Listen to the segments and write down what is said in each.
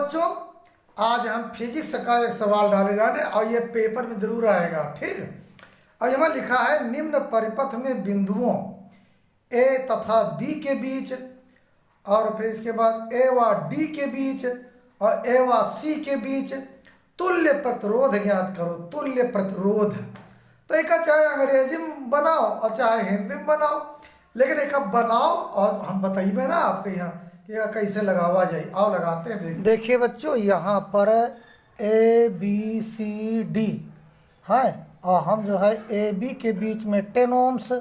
बच्चों, आज हम फिजिक्स का एक सवाल डाले जाने और ये पेपर में जरूर आएगा। ठीक, और यहाँ लिखा है निम्न परिपथ में बिंदुओं ए तथा बी के बीच और फिर इसके बाद ए व डी के बीच और ए व सी के बीच तुल्य प्रतिरोध ज्ञात करो। तुल्य प्रतिरोध तो एक चाहे अंग्रेजी में बनाओ और चाहे हिंदी में बनाओ, लेकिन एक बनाओ और हम बताइए ना आपके यहाँ कि कैसे लगावा जाए। आओ लगाते हैं। देखिए बच्चों, यहाँ पर ए बी सी डी है और हम जो है ए बी के बीच में 10 ओम्स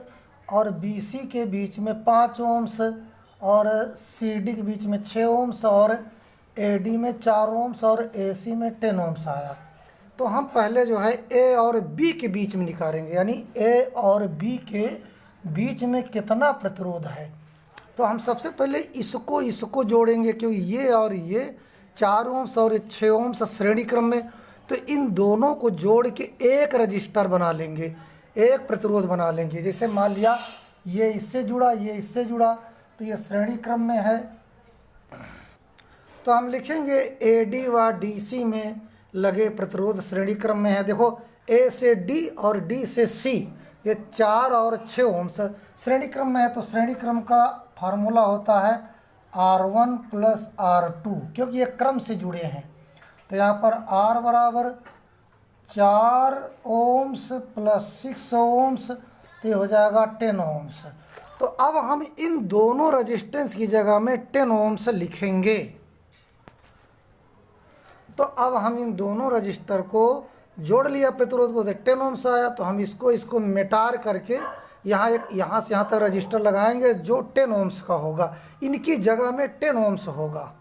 और बी सी के बीच में 5 ओम्स और सी डी के बीच में 6 ओम्स और ए डी में 4 ओम्स और ए सी में 10 ओम्स आया। तो हम पहले जो है ए और बी के बीच में निकालेंगे, यानी ए और बी के बीच में कितना प्रतिरोध है। तो हम सबसे पहले इसको जोड़ेंगे, क्योंकि ये और ये 4 ओम्स और 6 ओम्स श्रेणी क्रम में, तो इन दोनों को जोड़ के एक रजिस्टर बना लेंगे, एक प्रतिरोध बना लेंगे। जैसे मान लिया ये इससे जुड़ा, ये इससे जुड़ा, तो ये श्रेणी क्रम में है। तो हम लिखेंगे ए डी व डी सी में लगे प्रतिरोध श्रेणी क्रम में है। देखो, ए से डी और डी से सी ये 4 और 6 ओम्स श्रेणी क्रम में है। तो श्रेणी क्रम का फार्मूला होता है R1 प्लस R2, क्योंकि ये क्रम से जुड़े हैं। तो यहाँ पर R बराबर 4 ओम्स प्लस 6 ओम्स, तो ये हो जाएगा 10 ओम्स। तो अब हम इन दोनों रजिस्टेंस की जगह में 10 ओम्स लिखेंगे। तो अब हम इन दोनों रजिस्टर को जोड़ लिया, प्रतिरोध को 10 ओम्स आया। तो हम इसको मिटार करके यहाँ से यहाँ तक रजिस्टर लगाएंगे जो 10 ओम्स का होगा, इनकी जगह में 10 ओम्स होगा।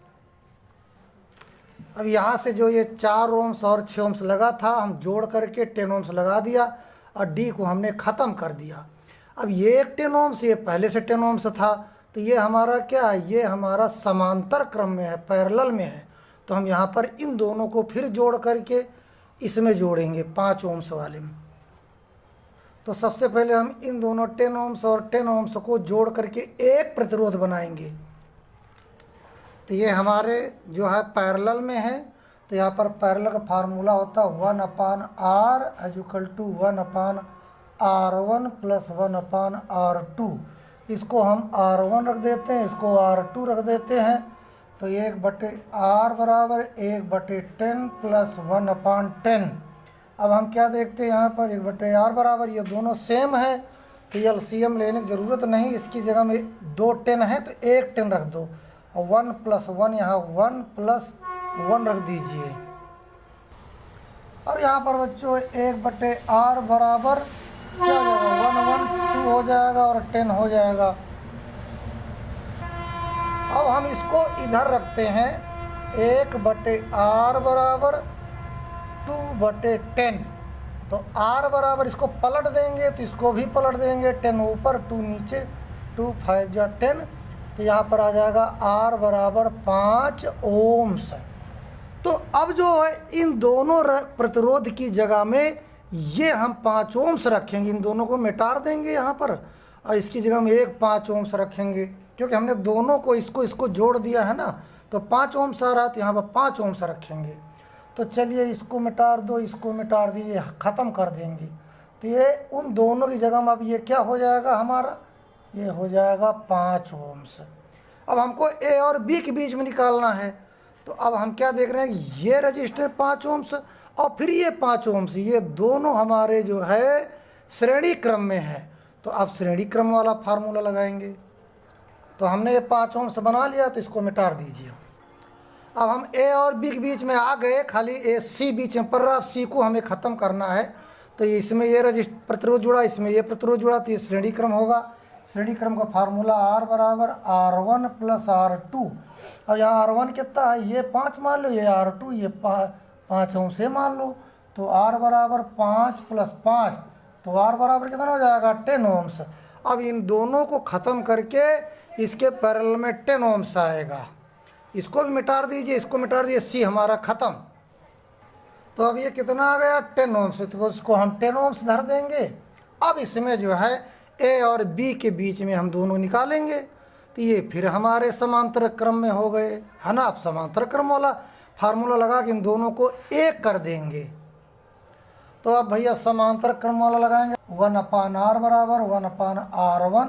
अब यहाँ से जो ये 4 ओम्स और 6 ओम्स लगा था, हम जोड़ करके 10 ओम्स लगा दिया और डी को हमने ख़त्म कर दिया। अब ये 10 ओम्स, ये पहले से 10 ओम्स था, तो ये हमारा क्या है, ये हमारा समांतर क्रम में है, पैरेलल में है। तो हम यहाँ पर इन दोनों को फिर जोड़ करके इसमें जोड़ेंगे 5 ओम्स वाले में। तो सबसे पहले हम इन दोनों 10 ओम्स और 10 ओम्स को जोड़ करके एक प्रतिरोध बनाएंगे। तो ये हमारे जो है पैरेलल में है। तो यहाँ पर पैरेलल का फार्मूला होता है 1/r equal to 1/r1 plus 1/r2। इसको हम R1 रख देते हैं, इसको R2 रख देते हैं। तो 1/r बराबर 1/10 प्लस 1/10। अब हम क्या देखते हैं यहाँ पर 1/r बराबर, ये दोनों सेम है तो एलसीएम लेने की ज़रूरत नहीं। इसकी जगह में 2 10 है तो एक 10 रख दो और 1 प्लस 1 यहाँ 1 प्लस 1 रख दीजिए। अब यहाँ पर बच्चों 1/r बराबर क्या हो जाएगा, 1 1 2 हो जाएगा और 10 हो जाएगा। अब हम इसको इधर रखते हैं, 1/r बराबर 2/10। तो r बराबर इसको पलट देंगे तो इसको भी पलट देंगे, 10 ऊपर 2 नीचे, 2 5 जा 10। तो यहाँ पर आ जाएगा r बराबर 5 ओम्स। तो अब जो है इन दोनों प्रतिरोध की जगह में ये हम 5 ओम्स रखेंगे, इन दोनों को मिटार देंगे यहाँ पर और इसकी जगह में एक 5 ओम्स रखेंगे, क्योंकि हमने दोनों को इसको जोड़ दिया है ना। तो 5 ओम्स आ रहा है तो यहाँ पर 5 ओम्स रखेंगे। तो चलिए इसको मिटार दो, इसको मिटार दिए, ख़त्म कर देंगे। तो ये उन दोनों की जगह में अब ये क्या हो जाएगा हमारा, ये हो जाएगा 5 ओम्स। अब हमको ए और बी के बीच में निकालना है। तो अब हम क्या देख रहे हैं, ये रजिस्टर 5 ओम्स और फिर ये 5 ओम्स, ये दोनों हमारे जो है श्रेणी क्रम में है। तो अब श्रेणी क्रम वाला फार्मूला लगाएंगे। तो हमने ये 5 ओम्स बना लिया, तो इसको मिटार दीजिए। अब हम ए और बी के बीच में आ गए, खाली ए सी बीच में पड़ रहा, अब सी को हमें ख़त्म करना है। तो इसमें ये प्रतिरोध जुड़ा, इसमें ये प्रतिरोध जुड़ा, तो ये श्रेणी क्रम होगा। श्रेणी क्रम का फार्मूला R बराबर R1 प्लस R2। अब यहाँ R1 कितना है, ये 5 मान लो, ये R2 ये 5 ओम से मान लो। तो R बराबर 5 प्लस 5, तो R बराबर कितना हो जाएगा 10 ओम्स। अब इन दोनों को ख़त्म करके इसके पैरेलल में 10 ओम्स आएगा। इसको भी मिटार दीजिए, इसको मिटार दीजिए, सी हमारा ख़त्म। तो अब ये कितना आ गया 10 ओम्स, तो इसको हम 10 ओम्स धर देंगे। अब इसमें जो है ए और बी के बीच में हम दोनों निकालेंगे। तो ये फिर हमारे समांतर क्रम में हो गए, है ना। अब समांतर क्रम वाला फार्मूला लगा के इन दोनों को एक कर देंगे। तो अब भैया समांतर क्रम वाला लगाएंगे, 1/r बराबर 1/r1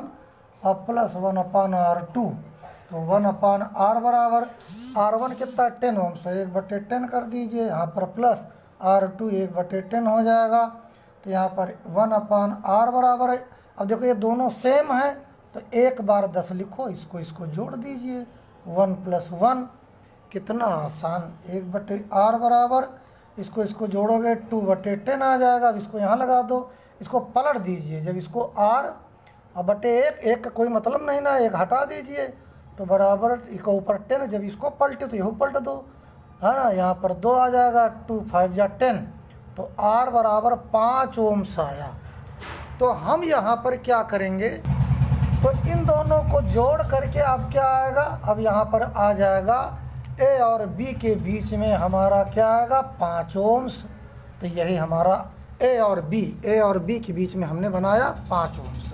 और प्लस 1/r2। तो 1/r बराबर r1 कितना 10 ओम, तो 1/10 कर दीजिए, यहाँ पर प्लस r2 1/10 हो जाएगा। तो यहाँ पर 1/r बराबर है। अब देखो ये दोनों सेम है तो 1 बार 10 लिखो, इसको जोड़ दीजिए, 1 + 1, कितना आसान। 1/r बराबर इसको जोड़ोगे 2/10 आ जाएगा। अब इसको यहाँ लगा दो, इसको पलट दीजिए, जब इसको r और बटे 1 का कोई मतलब नहीं ना, 1 हटा दीजिए तो बराबर इसको ऊपर 10, जब इसको पलटे तो यही पलट दो, है ना। यहाँ पर 2 आ जाएगा, 2 × 5 = 10, तो r बराबर 5 ओम्स आया। तो हम यहाँ पर क्या करेंगे, तो इन दोनों को जोड़ करके अब क्या आएगा, अब यहाँ पर आ जाएगा A और B के बीच में हमारा क्या आएगा 5 ओम्स। तो यही हमारा A और B के बीच में हमने बनाया 5 ओम्स।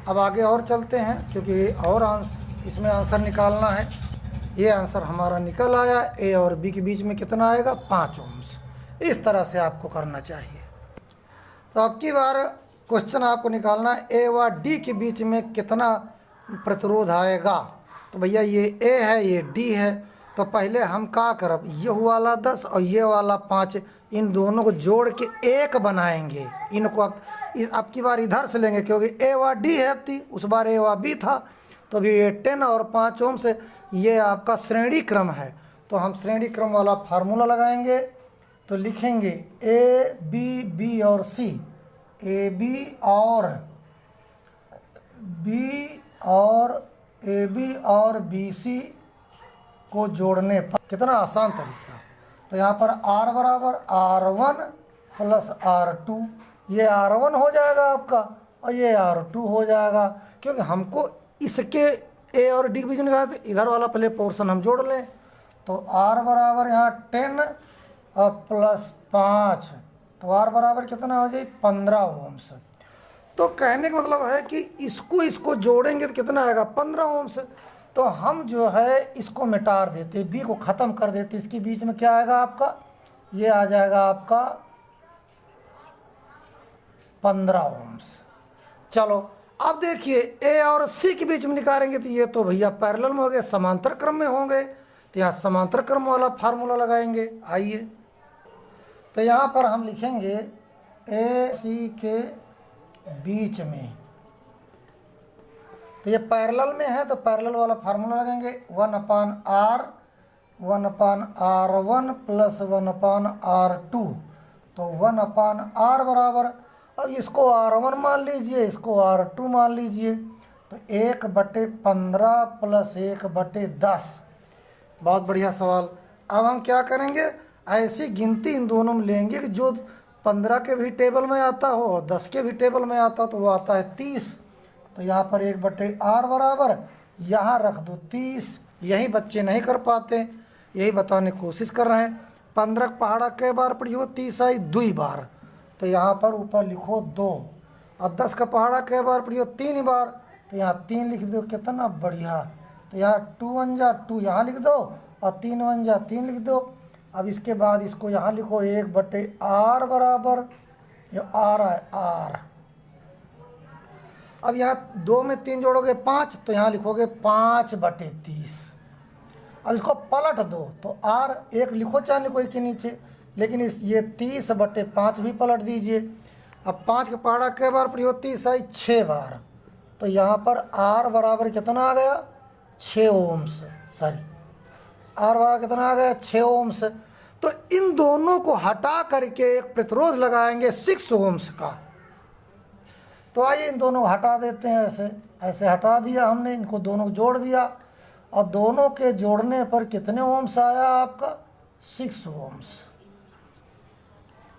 अब आगे और चलते हैं, क्योंकि और इसमें आंसर निकालना है। ये आंसर हमारा निकल आया, A और B के बीच में कितना आएगा 5 ओम्स। इस तरह से आपको करना चाहिए। तो अब की बार क्वेश्चन आपको निकालना है A व D के बीच में कितना प्रतिरोध आएगा। तो भैया ये A है, ये D है, तो पहले हम क्या करब, ये वाला 10 और ये वाला 5, इन दोनों को जोड़ के 1 बनाएंगे। इनको अब की बार इधर से लेंगे, क्योंकि A व D है, थी उस बार A व B था। तो अभी ये 10 और 5 ओम से ये आपका श्रेणी क्रम है। तो हम श्रेणी क्रम वाला फार्मूला लगाएंगे। तो लिखेंगे B और C, AB और BC को जोड़ने पर, कितना आसान तरीका। तो यहाँ पर R बराबर R1 + R2, ये R1 हो जाएगा आपका और ये R2 हो जाएगा, क्योंकि हमको इसके A और D के बीच में निकाला, तो इधर वाला पहले पोर्शन हम जोड़ लें। तो R बराबर यहाँ 10 और प्लस 5, तो R बराबर कितना हो जाए 15 ओम्स। तो कहने का मतलब है कि इसको जोड़ेंगे तो कितना आएगा 15 ओम्स। तो हम जो है इसको मिटा देते, बी को ख़त्म कर देते, इसके बीच में क्या आएगा आपका, ये आ जाएगा आपका 15 ओम्स। चलो अब देखिए ए और सी के बीच में निकालेंगे, तो ये तो भैया पैरेलल में हो गए, समांतर क्रम में होंगे। तो यहाँ समांतर क्रम वाला फार्मूला लगाएंगे। आइए, तो यहाँ पर हम लिखेंगे ए सी के बीच में, तो ये पैरेलल में है तो पैरेलल वाला फार्मूला लगाएंगे, 1/r 1/r1 + 1/r2। तो 1/r बराबर, अब इसको r1 मान लीजिए, इसको r2 मान लीजिए, तो 1/15 + 1/10। बहुत बढ़िया सवाल। अब हम क्या करेंगे, ऐसी गिनती इन दोनों में लेंगे कि जो 15 के भी टेबल में आता हो और 10 के भी टेबल में आता हो, तो वो आता है 30। तो यहाँ पर 1/r बराबर यहाँ रख दो 30। यही बच्चे नहीं कर पाते, यही बताने की कोशिश कर रहे हैं। 15 पहाड़ा कई बार पढ़ी हो, 30 आई 2 बार, तो यहाँ पर ऊपर लिखो 2। और 10 का पहाड़ा कई बार पढ़ी हो 3 बार, तो यहाँ 3 लिख दो, कितना बढ़िया। तो यहाँ 2 × 1 = 2 यहाँ लिख दो और 3 × 1 = 3 लिख दो। अब इसके बाद इसको यहाँ लिखो 1/r बराबर, ये r है r। अब यहाँ 2 में 3 जोड़ोगे 5, तो यहाँ लिखोगे 5/30। अब इसको पलट दो, तो r 1 लिखो चाहे लिखो एक के नीचे, लेकिन ये 30/5 भी पलट दीजिए। अब 5 के पहाड़ा कई बार पढ़ी हो, 30 आई 6 बार, तो यहाँ पर r बराबर कितना आ गया 6 ओम्स। सॉरी, r बराबर कितना आ गया 6 ओम्स। तो इन दोनों को हटा करके एक प्रतिरोध लगाएंगे 6 ओम्स का। तो आइए इन दोनों को हटा देते हैं, ऐसे हटा दिया हमने, इनको दोनों को जोड़ दिया, और दोनों के जोड़ने पर कितने ओम्स आया आपका 6 ओम्स।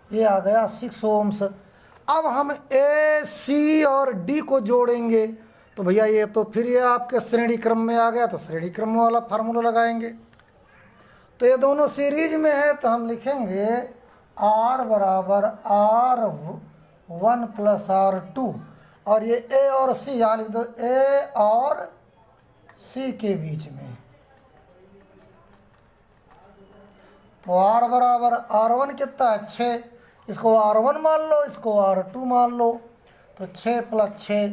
ये आ गया 6 ओम्स। अब हम ए सी और डी को जोड़ेंगे, तो भैया ये तो फिर ये आपके श्रेणी क्रम में आ गया, तो श्रेणी क्रम वाला फार्मूला लगाएंगे। तो ये दोनों सीरीज में है, तो हम लिखेंगे r बराबर r1 + r2, और ये a और c यहाँ लिख दो, a और c के बीच में। तो R बराबर R1 कितना है 6, इसको R1 मान लो, इसको R2 मान लो, तो 6 + 6,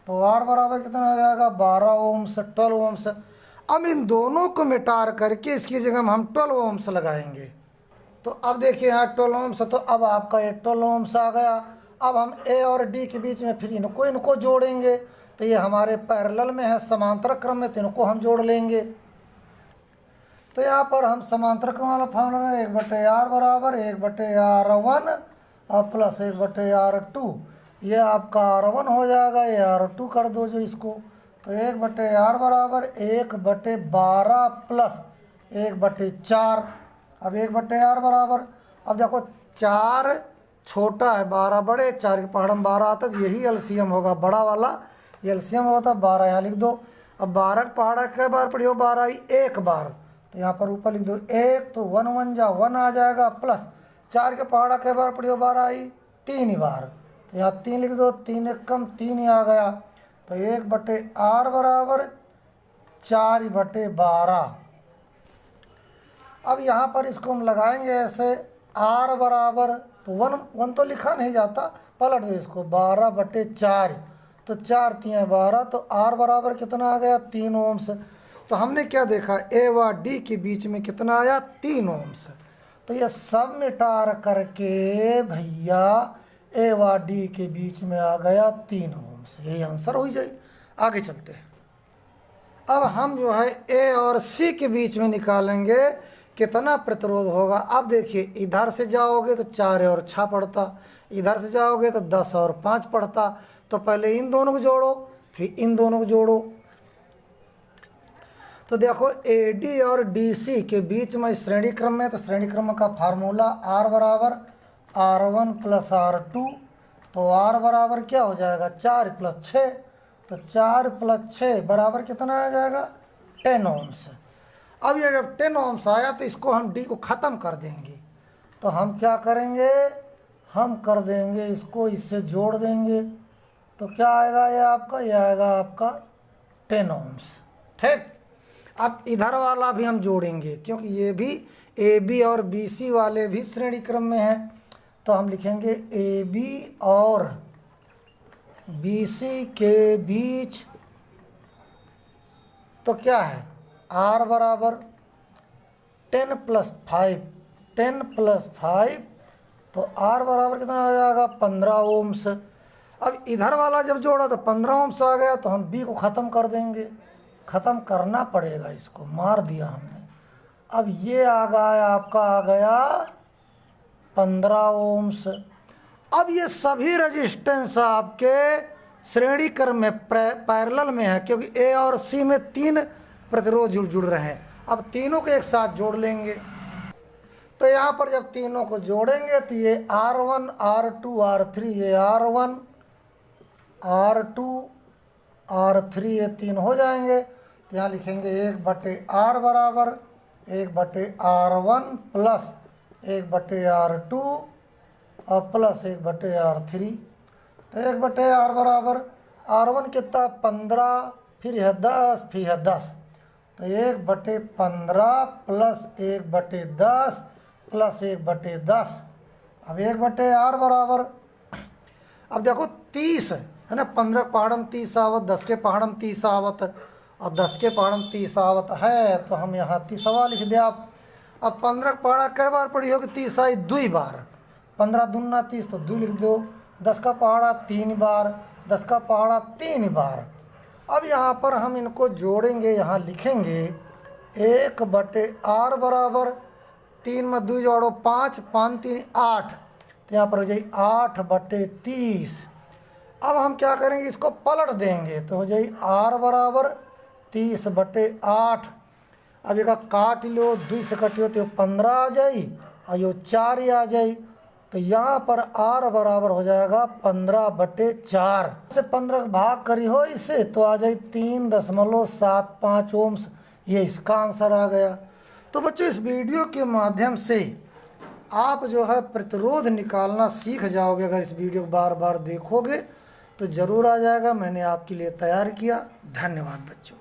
तो R बराबर कितना हो जाएगा 12 ओम्स, 12 ओम्स। अब इन दोनों को मिटा करके इसकी जगह हम 12 ओम्स लगाएंगे। तो अब देखिए यहाँ 12 ओम्स, तो अब आपका ये 12 ओम्स आ गया। अब हम ए और डी के बीच में फिर इनको जोड़ेंगे, तो ये हमारे पैरेलल में है, समांतर क्रम में, तो इनको हम जोड़ लेंगे। तो यहाँ पर हम समांतर क्रम वाला फॉर्मूला में 1/R बराबर 1/R1 और प्लस 1/R2, ये आपका R1 हो जाएगा, ये R2 कर दो जो इसको, तो 1/R बराबर 1/12 प्लस 1/4। अब 1/R बराबर, अब देखो 4 छोटा है, 12 बड़े, 4 के पहाड़ में 12 आता है, तो यही एलसीएम होगा, बड़ा वाला एलसीएम होता। 12 यहाँ लिख दो। अब 12 के पहाड़ा कई बार पढ़ी हो, 12 आई एक बार, तो यहाँ पर ऊपर लिख दो 1, तो 1 1 जा 1 आ जाएगा, प्लस 4 के पहाड़ा कई बार पढ़ी हो, 12 आई 3 ही बार, तो यहाँ 3 लिख दो, 3 एक कम 3 ही आ गया, तो 1/R बराबर 4/12। अब यहाँ पर इसको हम लगाएंगे ऐसे, R बराबर, तो 1 तो लिखा नहीं जाता, पलट दो इसको, 12/4, तो 4 3 12, तो R बराबर कितना आ गया 3 ओम्स। तो हमने क्या देखा, ए व डी के बीच में कितना आया 3 ओम्स। तो ये सब मिटा करके भैया ए व डी के बीच में आ गया 3 ओम्स, यही आंसर हो जाए। आगे चलते हैं। अब हम जो है ए और सी के बीच में निकालेंगे कितना प्रतिरोध होगा। अब देखिए इधर से जाओगे तो 4 और 6 पड़ता, इधर से जाओगे तो 10 और 5 पड़ता। तो पहले इन दोनों को जोड़ो, फिर इन दोनों को जोड़ो। तो देखो AD और DC के बीच में श्रेणी क्रम में, तो श्रेणी क्रम का फार्मूला R बराबर R1 + R2, तो R बराबर क्या हो जाएगा 4 + 6, तो 4 + 6 बराबर कितना आ जाएगा 10 ओम्स। अब ये जब 10 ओम्स आया तो इसको हम D को ख़त्म कर देंगे। तो हम क्या करेंगे, हम कर देंगे इसको, इससे जोड़ देंगे, तो क्या आएगा ये आएगा आपका 10 ओम्स। ठीक। अब इधर वाला भी हम जोड़ेंगे, क्योंकि ये भी AB और BC वाले भी श्रेणी क्रम में हैं। तो हम लिखेंगे AB और BC के बीच, तो क्या है R बराबर 10 + 5, 10 + 5, तो R बराबर कितना आ जाएगा 15 ओम्स। अब इधर वाला जब जोड़ा तो 15 ओम्स आ गया, तो हम B को ख़त्म कर देंगे, ख़त्म करना पड़ेगा, इसको मार दिया हमने। अब ये आ गया आपका, आ गया 15 ओम्स। अब ये सभी रजिस्टेंस आपके श्रेणी क्रम में पैरेलल में है, क्योंकि A और C में 3 प्रतिरोध जुड़ रहे हैं। अब तीनों को एक साथ जोड़ लेंगे। तो यहाँ पर जब तीनों को जोड़ेंगे तो ये R1 R2 R3, ये R1 R2 R3 ये 3 हो जाएंगे। तो यहाँ लिखेंगे 1/R बराबर 1/R1 प्लस 1/R2 और प्लस 1/R3। तो 1/R बराबर R1 कितना 15, फिर है 10, फिर है 10, तो 1/15 प्लस 1/10 प्लस 1/10। अब 1/R बराबर, अब देखो 30 है ना, 15 पहाड़म 30 आवत, 10 के पहाड़म 30 आवत और 10 के पहाड़म 30 आवत है, तो हम यहाँ 30 लिख दिया। अब 15 पहाड़ा कई बार पड़ी होगी 30 आई 2 बार, 15 दूना 30, तो 2 लिख दो। 10 का पहाड़ा 3 बार, 10 का पहाड़ा 3 बार। अब यहाँ पर हम इनको जोड़ेंगे, यहाँ लिखेंगे 1/R बराबर 3 में 2 जोड़ो 5, 5 3 8, तो यहाँ पर हो जाए 8/30। अब हम क्या करेंगे, इसको पलट देंगे, तो हो जाए R बराबर 30/8। अब एक काट लो, 2 से कटियो तो 15 आ जाए और ये 4 ही आ जाए। तो यहाँ पर R बराबर हो जाएगा 15/4 से 15 भाग करी हो इससे, तो आ जाए 3.75 ओम्स। ये इसका आंसर आ गया। तो बच्चों इस वीडियो के माध्यम से आप जो है प्रतिरोध निकालना सीख जाओगे। अगर इस वीडियो को बार बार देखोगे तो ज़रूर आ जाएगा। मैंने आपके लिए तैयार किया। धन्यवाद बच्चों।